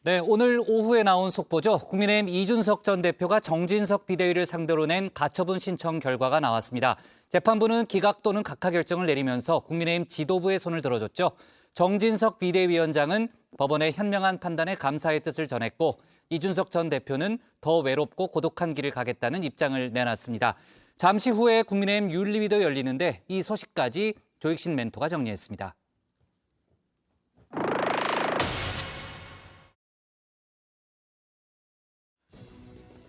네, 오늘 오후에 나온 속보죠. 국민의힘 이준석 전 대표가 정진석 비대위를 상대로 낸 가처분 신청 결과가 나왔습니다. 재판부는 기각 또는 각하 결정을 내리면서 국민의힘 지도부의 손을 들어줬죠. 정진석 비대위원장은 법원의 현명한 판단에 감사의 뜻을 전했고 이준석 전 대표는 더 외롭고 고독한 길을 가겠다는 입장을 내놨습니다. 잠시 후에 국민의힘 윤리위도 열리는데 이 소식까지 조익신 멘토가 정리했습니다.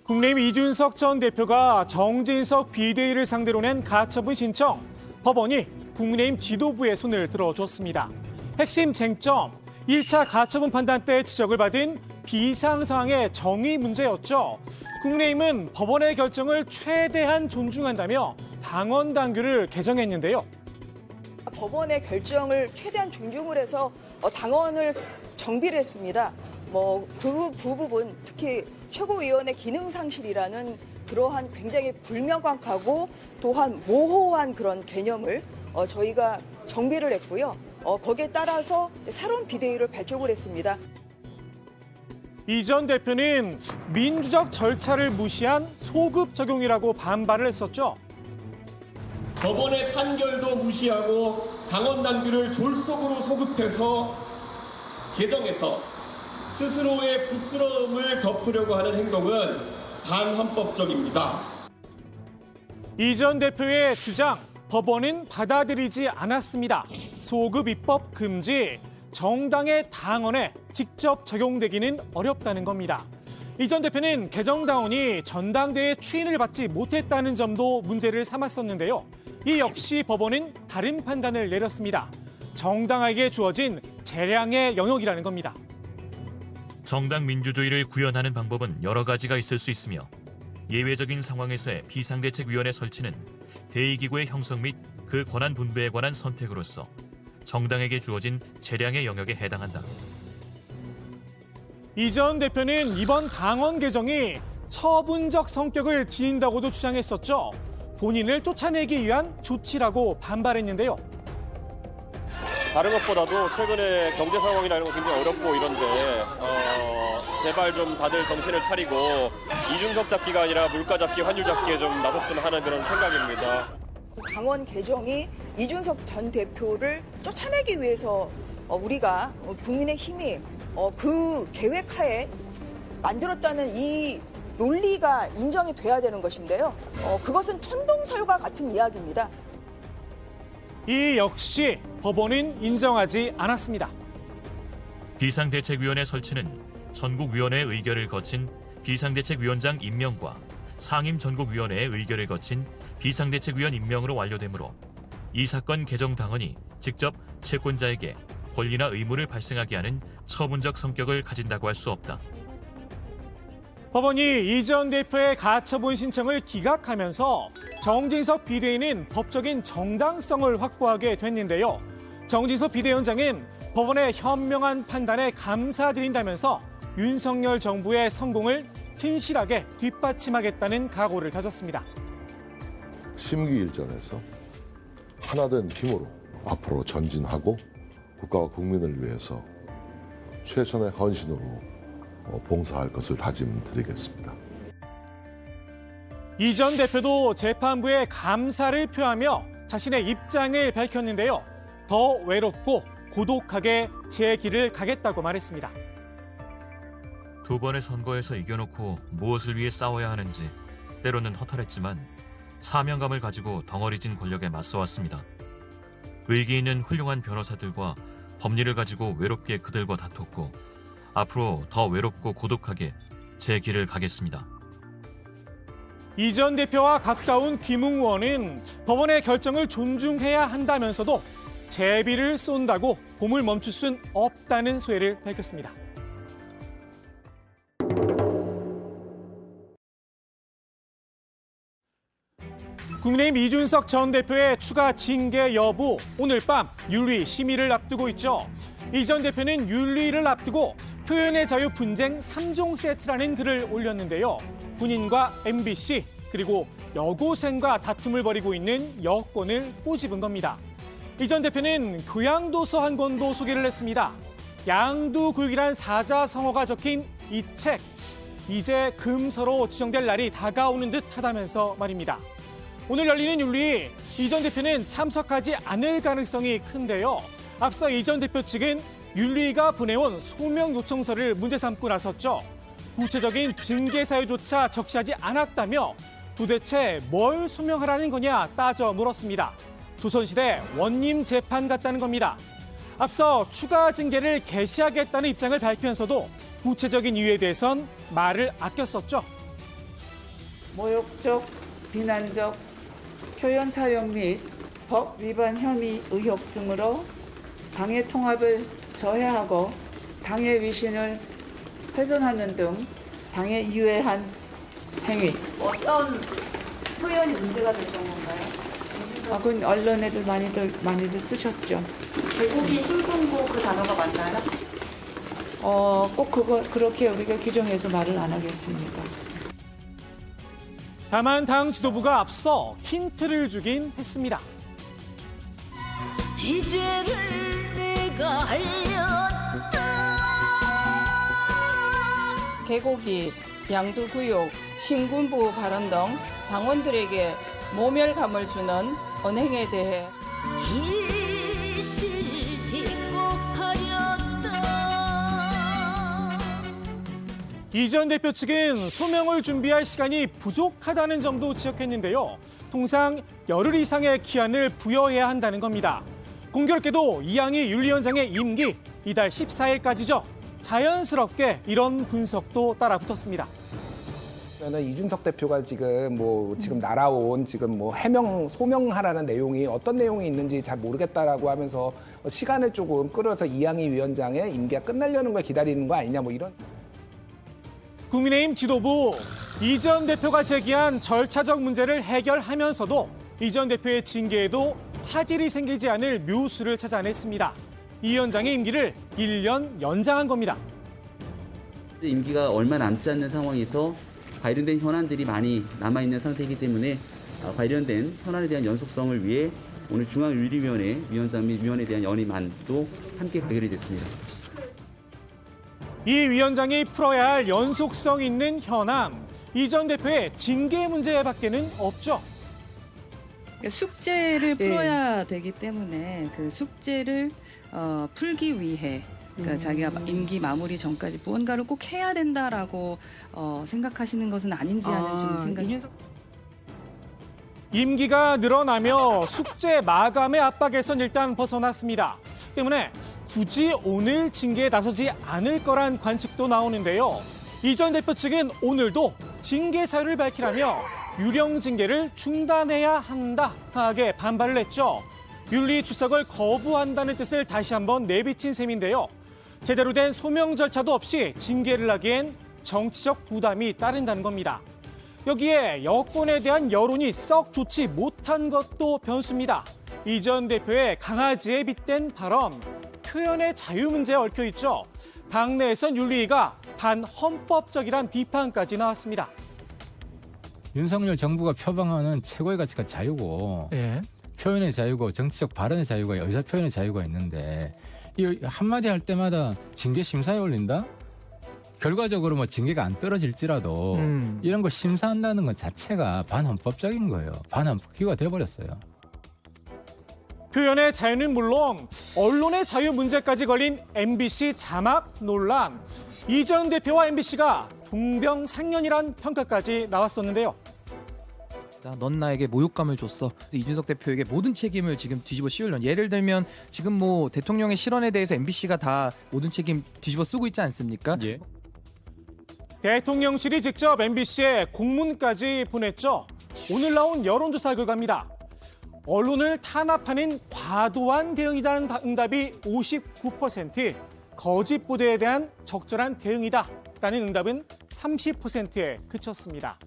국민의힘 이준석 전 대표가 정진석 비대위를 상대로 낸 가처분 신청, 법원이 국민의힘 지도부의 손을 들어줬습니다. 핵심 쟁점, 1차 가처분 판단 때 지적을 받은 비상 상황의 정의 문제였죠. 국민의힘은 법원의 결정을 최대한 존중한다며 당원 당규를 개정했는데요. 법원의 결정을 최대한 존중을 해서 당원을 정비를 했습니다. 그 부분 특히 최고위원의 기능 상실이라는 그러한 굉장히 불명확하고 또한 모호한 그런 개념을 저희가 정비를 했고요. 거기에 따라서 새로운 비대위를 발족을 했습니다. 이 전 대표는 민주적 절차를 무시한 소급 적용이라고 반발을 했었죠. 법원의 판결도 무시하고 당원 당규를 졸속으로 소급해서 개정해서 스스로의 부끄러움을 덮으려고 하는 행동은 반헌법적입니다. 이 전 대표의 주장, 법원은 받아들이지 않았습니다. 소급 입법 금지, 정당의 당원에 직접 적용되기는 어렵다는 겁니다. 이 전 대표는 개정당원이 전당대회 추인을 받지 못했다는 점도 문제를 삼았었는데요. 이 역시 법원은 다른 판단을 내렸습니다. 정당에게 주어진 재량의 영역이라는 겁니다. 정당 민주주의를 구현하는 방법은 여러 가지가 있을 수 있으며 예외적인 상황에서의 비상대책위원회 설치는 대의기구의 형성 및 그 권한 분배에 관한 선택으로서 정당에게 주어진 재량의 영역에 해당한다. 이 전 대표는 이번 당원 개정이 처분적 성격을 지닌다고도 주장했었죠. 본인을 쫓아내기 위한 조치라고 반발했는데요. 다른 것보다도 최근에 경제 상황이나 이런 거 굉장히 어렵고 이런데 제발 좀 다들 정신을 차리고 이준석 잡기가 아니라 물가 잡기, 환율 잡기에 좀 나섰으면 하는 그런 생각입니다. 당원 개정이 이준석 전 대표를 쫓아내기 위해서 우리가 국민의힘이 그 계획하에 만들었다는 이 논리가 인정이 돼야 되는 것인데요. 그것은 천동설과 같은 이야기입니다. 이 역시 법원은 인정하지 않았습니다. 비상대책위원회 설치는 전국위원회의 의결을 거친 비상대책위원장 임명과 상임전국위원회의 의결을 거친 비상대책위원 임명으로 완료되므로 이 사건 개정 당원이 직접 채권자에게 권리나 의무를 발생하게 하는 처분적 성격을 가진다고 할 수 없다. 법원이 이 전 대표의 가처분 신청을 기각하면서 정진석 비대위는 법적인 정당성을 확보하게 됐는데요. 정진석 비대위원장은 법원의 현명한 판단에 감사드린다면서 윤석열 정부의 성공을 튼실하게 뒷받침하겠다는 각오를 다졌습니다. 심기일전에서 하나된 힘으로 앞으로 전진하고 국가와 국민을 위해서 최선의 헌신으로 봉사할 것을 다짐드리겠습니다. 이 전 대표도 재판부에 감사를 표하며 자신의 입장을 밝혔는데요. 더 외롭고 고독하게 제 길을 가겠다고 말했습니다. 두 번의 선거에서 이겨놓고 무엇을 위해 싸워야 하는지 때로는 허탈했지만 사명감을 가지고 덩어리진 권력에 맞서왔습니다. 의기 있는 훌륭한 변호사들과 법리를 가지고 외롭게 그들과 다퉜고 앞으로 더 외롭고 고독하게 제 길을 가겠습니다. 이 전 대표와 가까운 김웅 의원은 법원의 결정을 존중해야 한다면서도 제비를 쏜다고 봄을 멈출 순 없다는 소회를 밝혔습니다. 국민의힘 이준석 전 대표의 추가 징계 여부, 오늘 밤 윤리 심의를 앞두고 있죠. 이 전 대표는 윤리를 앞두고 표현의 자유 분쟁 3종 세트라는 글을 올렸는데요. 군인과 MBC 그리고 여고생과 다툼을 벌이고 있는 여권을 꼬집은 겁니다. 이 전 대표는 교양도서 한 권도 소개를 했습니다. 양두구육이란 사자성어가 적힌 이 책. 이제 금서로 지정될 날이 다가오는 듯 하다면서 말입니다. 오늘 열리는 윤리, 이 전 대표는 참석하지 않을 가능성이 큰데요. 앞서 이 전 대표 측은 윤리가 보내온 소명 요청서를 문제 삼고 나섰죠. 구체적인 징계 사유조차 적시하지 않았다며 도대체 뭘 소명하라는 거냐 따져 물었습니다. 조선시대 원님 재판 같다는 겁니다. 앞서 추가 징계를 개시하겠다는 입장을 밝히면서도 구체적인 이유에 대해선 말을 아꼈었죠. 모욕적, 비난적, 표현 사용 및 법 위반 혐의 의혹 등으로 당의 통합을 저해하고 당의 위신을 훼손하는 등 당에 유해한 행위. 어떤 표현이 문제가 됐던 건가요? 그건 언론에도 많이들 쓰셨죠. 개고기 술동고 그 단어가 맞나요? 꼭 그렇게 우리가 규정해서 말을 안 하겠습니다. 다만 당 지도부가 앞서 힌트를 주긴 했습니다. 이 죄를 내가 하였다. 개고기, 양두구육, 신군부 발언 등 당원들에게 모멸감을 주는 언행에 대해 이실 짓고 하였다. 이 전 대표 측은 소명을 준비할 시간이 부족하다는 점도 지적했는데요. 통상 열흘 이상의 기한을 부여해야 한다는 겁니다. 공교롭게도 이양희 윤리위원장의 임기 이달 14일까지죠. 자연스럽게 이런 분석도 따라 붙었습니다. 이준석 대표가 지금 날아온 소명하라는 내용이 어떤 내용이 있는지 잘 모르겠다라고 하면서 시간을 조금 끌어서 이양희 위원장의 임기가 끝나려는 걸 기다리는 거 아니냐 이런. 국민의힘 지도부 이 전 대표가 제기한 절차적 문제를 해결하면서도 이 전 대표의 징계에도 차질이 생기지 않을 묘수를 찾아냈습니다. 이 위원장의 임기를 1년 연장한 겁니다. 임기가 얼마 남지 않는 상황에서 관련된 현안들이 많이 남아있는 상태이기 때문에 관련된 현안에 대한 연속성을 위해 오늘 중앙윤리위원회 위원장 및 위원에 대한 연임안도 함께 가결이 됐습니다. 이 위원장이 풀어야 할 연속성 있는 현안, 이 전 대표의 징계 문제밖에는 없죠. 숙제를 풀어야 되기 때문에 그 숙제를 풀기 위해 그러니까 자기가 임기 마무리 전까지 무언가를 꼭 해야 된다라고 생각하시는 것은 아닌지 하는 좀 생각이. 임기가 늘어나며 숙제 마감의 압박에선 일단 벗어났습니다. 때문에 굳이 오늘 징계에 나서지 않을 거란 관측도 나오는데요. 이 전 대표 측은 오늘도 징계 사유를 밝히라며 유령 징계를 중단해야 한다 강하게 반발을 했죠. 윤리 출석을 거부한다는 뜻을 다시 한번 내비친 셈인데요. 제대로 된 소명 절차도 없이 징계를 하기엔 정치적 부담이 따른다는 겁니다. 여기에 여권에 대한 여론이 썩 좋지 못한 것도 변수입니다. 이 전 대표의 강아지에 빗댄 발언, 표현의 자유 문제에 얽혀 있죠. 당내에선 윤리위가 반헌법적이란 비판까지 나왔습니다. 윤석열 정부가 표방하는 최고의 가치가 자유고 표현의 자유고 정치적 발언의 자유가 의사표현의 자유가 있는데 이 한마디 할 때마다 징계 심사에 올린다? 결과적으로 징계가 안 떨어질지라도 이런 걸 심사한다는 것 자체가 반헌법적인 거예요. 반헌법기구가 돼버렸어요. 표현의 자유는 물론 언론의 자유 문제까지 걸린 MBC 자막 논란. 이 전 대표와 MBC가 동병상련이란 평가까지 나왔었는데요. 넌 나에게 모욕감을 줬어. 이준석 대표에게 모든 책임을 지금 뒤집어 씌우려는. 예를 들면 지금 대통령의 실언에 대해서 MBC가 다 모든 책임 뒤집어 쓰고 있지 않습니까? 예. 대통령실이 직접 MBC에 공문까지 보냈죠. 오늘 나온 여론조사 결과입니다. 언론을 탄압하는 과도한 대응이라는 응답이 59%, 거짓 보도에 대한 적절한 대응이다라는 응답은 30%에 그쳤습니다.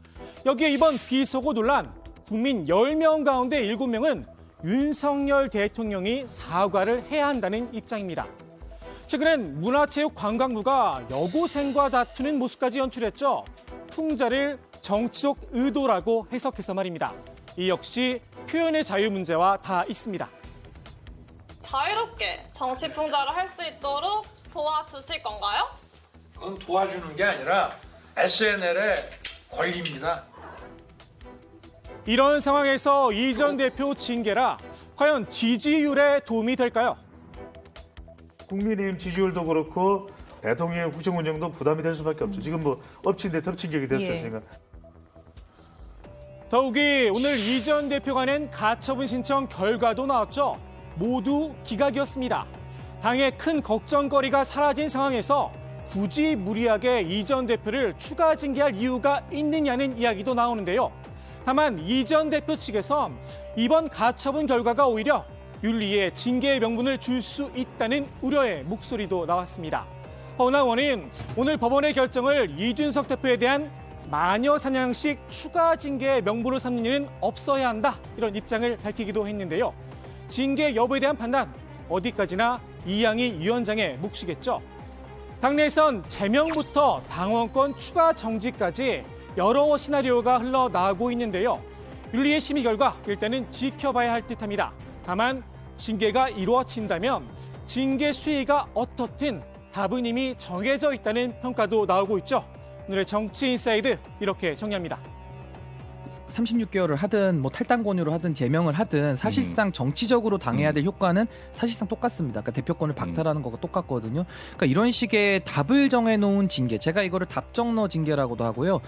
여기에 이번 비속어 논란, 국민 10명 가운데 7명은 윤석열 대통령이 사과를 해야 한다는 입장입니다. 최근엔 문화체육관광부가 여고생과 다투는 모습까지 연출했죠. 풍자를 정치적 의도라고 해석해서 말입니다. 이 역시 표현의 자유 문제와 다 있습니다. 자유롭게 정치 풍자를 할 수 있도록 도와주실 건가요? 그건 도와주는 게 아니라 SNL의 권리입니다. 이런 상황에서 이 전 대표 징계라 과연 지지율에 도움이 될까요? 국민의힘 지지율도 그렇고 대통령 국정 운영도 부담이 될 수밖에 없죠. 지금 뭐 엎친 데 덮친 격이 됐으니까. 더욱이 오늘 이 전 대표가 낸 가처분 신청 결과도 나왔죠. 모두 기각이었습니다. 당의 큰 걱정거리가 사라진 상황에서 굳이 무리하게 이 전 대표를 추가 징계할 이유가 있느냐는 이야기도 나오는데요. 다만 이 전 대표 측에선 이번 가처분 결과가 오히려 윤리에 징계의 명분을 줄 수 있다는 우려의 목소리도 나왔습니다. 허나 원인 오늘 법원의 결정을 이준석 대표에 대한 마녀 사냥식 추가 징계의 명분으로 삼는 일은 없어야 한다, 이런 입장을 밝히기도 했는데요. 징계 여부에 대한 판단 어디까지나 이양희 위원장의 몫이겠죠. 당내에선 제명부터 당원권 추가 정지까지 여러 시나리오가 흘러나오고 있는데요. 윤리의 심의 결과 일단은 지켜봐야 할 듯합니다. 다만 징계가 이루어진다면 징계 수위가 어떻든 답은 이미 정해져 있다는 평가도 나오고 있죠. 오늘의 정치인사이드 이렇게 정리합니다. 36개월을 하든 뭐 탈당 권유를 하든 제명을 하든 사실상 정치적으로 당해야 될 효과는 사실상 똑같습니다. 그러니까 대표권을 박탈하는 거가 똑같거든요. 그러니까 이런 식의 답을 정해놓은 징계, 제가 이거를 답정너 징계라고도 하고요.